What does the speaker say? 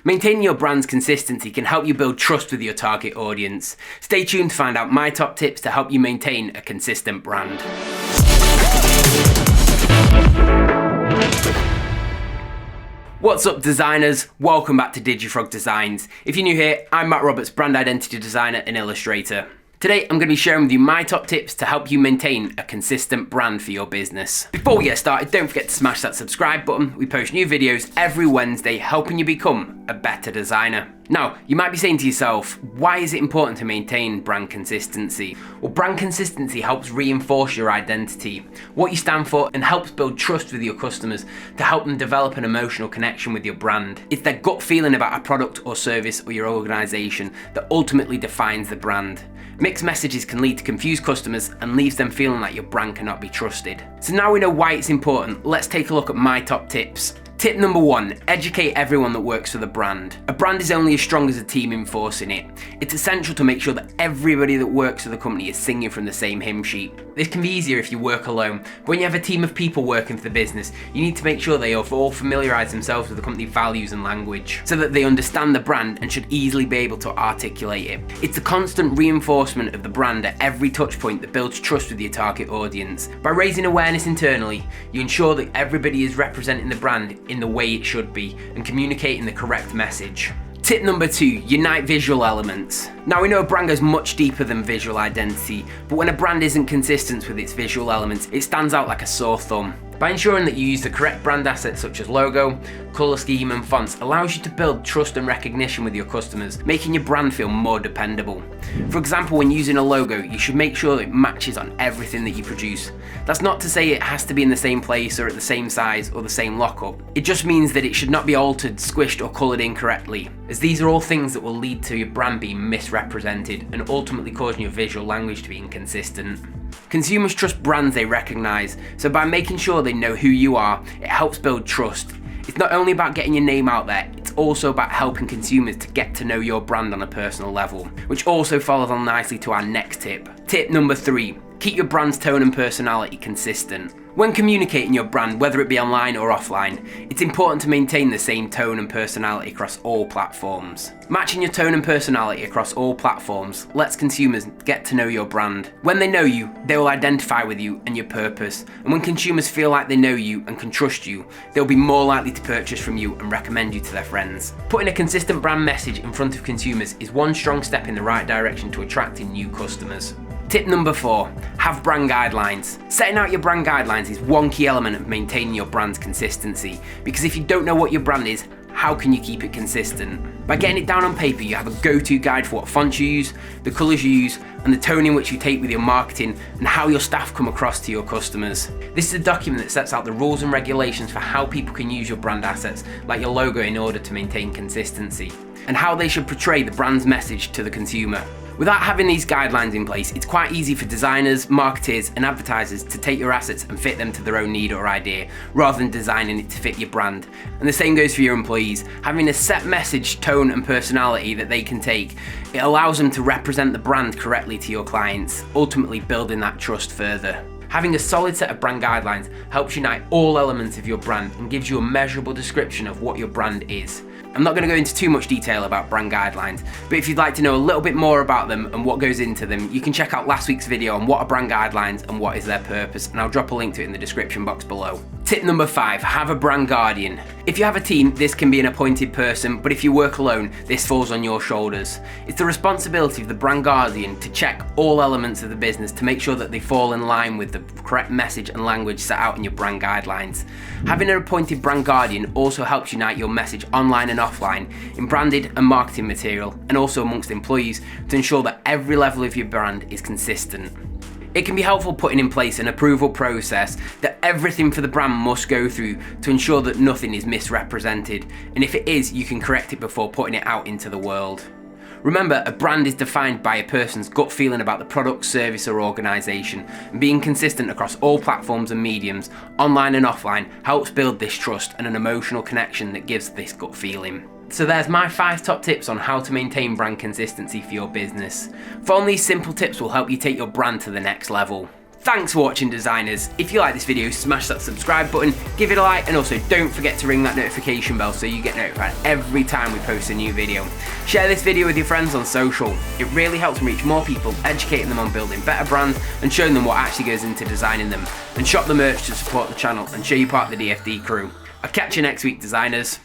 Maintaining your brand's consistency can help you build trust with your target audience. Stay tuned to find out my top tips to help you maintain a consistent brand. What's up, designers? Welcome back to Digifrog Designs. If you're new here, I'm Matt Roberts, brand identity designer and illustrator. Today, I'm going to be sharing with you my top tips to help you maintain a consistent brand for your business. Before we get started, don't forget to smash that subscribe button. We post new videos every Wednesday, helping you become a better designer. Now, you might be saying to yourself, why is it important to maintain brand consistency? Well, brand consistency helps reinforce your identity, what you stand for, and helps build trust with your customers to help them develop an emotional connection with your brand. It's their gut feeling about a product or service or your organization that ultimately defines the brand. Mixed messages can lead to confused customers and leaves them feeling like your brand cannot be trusted. So now we know why it's important, let's take a look at my top tips. Tip number 1, educate everyone that works for the brand. A brand is only as strong as a team enforcing it. It's essential to make sure that everybody that works for the company is singing from the same hymn sheet. This can be easier if you work alone, but when you have a team of people working for the business, you need to make sure they have all familiarised themselves with the company values and language, so that they understand the brand and should easily be able to articulate it. It's the constant reinforcement of the brand at every touch point that builds trust with your target audience. By raising awareness internally, you ensure that everybody is representing the brand in the way it should be and communicating the correct message. Tip number 2, unite visual elements. Now we know a brand goes much deeper than visual identity, but when a brand isn't consistent with its visual elements, it stands out like a sore thumb. By ensuring that you use the correct brand assets such as logo, colour scheme and fonts allows you to build trust and recognition with your customers, making your brand feel more dependable. For example, when using a logo, you should make sure it matches on everything that you produce. That's not to say it has to be in the same place or at the same size or the same lockup. It just means that it should not be altered, squished or coloured incorrectly, as these are all things that will lead to your brand being misrepresented and ultimately causing your visual language to be inconsistent. Consumers trust brands they recognise, so by making sure they know who you are, it helps build trust. It's not only about getting your name out there, it's also about helping consumers to get to know your brand on a personal level, which also follows on nicely to our next tip. Tip number 3, keep your brand's tone and personality consistent. When communicating your brand, whether it be online or offline, it's important to maintain the same tone and personality across all platforms. Matching your tone and personality across all platforms lets consumers get to know your brand. When they know you, they will identify with you and your purpose. And when consumers feel like they know you and can trust you, they'll be more likely to purchase from you and recommend you to their friends. Putting a consistent brand message in front of consumers is one strong step in the right direction to attracting new customers. Tip number 4, have brand guidelines. Setting out your brand guidelines is one key element of maintaining your brand's consistency, because if you don't know what your brand is, how can you keep it consistent? By getting it down on paper, you have a go-to guide for what fonts you use, the colours you use, and the tone in which you take with your marketing and how your staff come across to your customers. This is a document that sets out the rules and regulations for how people can use your brand assets, like your logo, in order to maintain consistency, and how they should portray the brand's message to the consumer. Without having these guidelines in place, it's quite easy for designers, marketers and advertisers to take your assets and fit them to their own need or idea, rather than designing it to fit your brand. And the same goes for your employees. Having a set message, tone and personality that they can take, it allows them to represent the brand correctly to your clients, ultimately building that trust further. Having a solid set of brand guidelines helps unite all elements of your brand and gives you a measurable description of what your brand is. I'm not going to go into too much detail about brand guidelines, but if you'd like to know a little bit more about them and what goes into them, you can check out last week's video on what are brand guidelines and what is their purpose, and I'll drop a link to it in the description box below. Tip number 5, have a brand guardian. If you have a team, this can be an appointed person, but if you work alone, this falls on your shoulders. It's the responsibility of the brand guardian to check all elements of the business to make sure that they fall in line with the correct message and language set out in your brand guidelines. Having an appointed brand guardian also helps unite your message online and offline in branded and marketing material, and also amongst employees, to ensure that every level of your brand is consistent. It can be helpful putting in place an approval process that everything for the brand must go through to ensure that nothing is misrepresented, and if it is, you can correct it before putting it out into the world. Remember, a brand is defined by a person's gut feeling about the product, service or organisation, and being consistent across all platforms and mediums, online and offline, helps build this trust and an emotional connection that gives this gut feeling. So there's my 5 top tips on how to maintain brand consistency for your business. Following these simple tips will help you take your brand to the next level. Thanks for watching, designers. If you like this video, smash that subscribe button, give it a like, and also don't forget to ring that notification bell so you get notified every time we post a new video. Share this video with your friends on social. It really helps me reach more people, educating them on building better brands and showing them what actually goes into designing them. And shop the merch to support the channel and show you part of the DFD crew. I'll catch you next week, designers.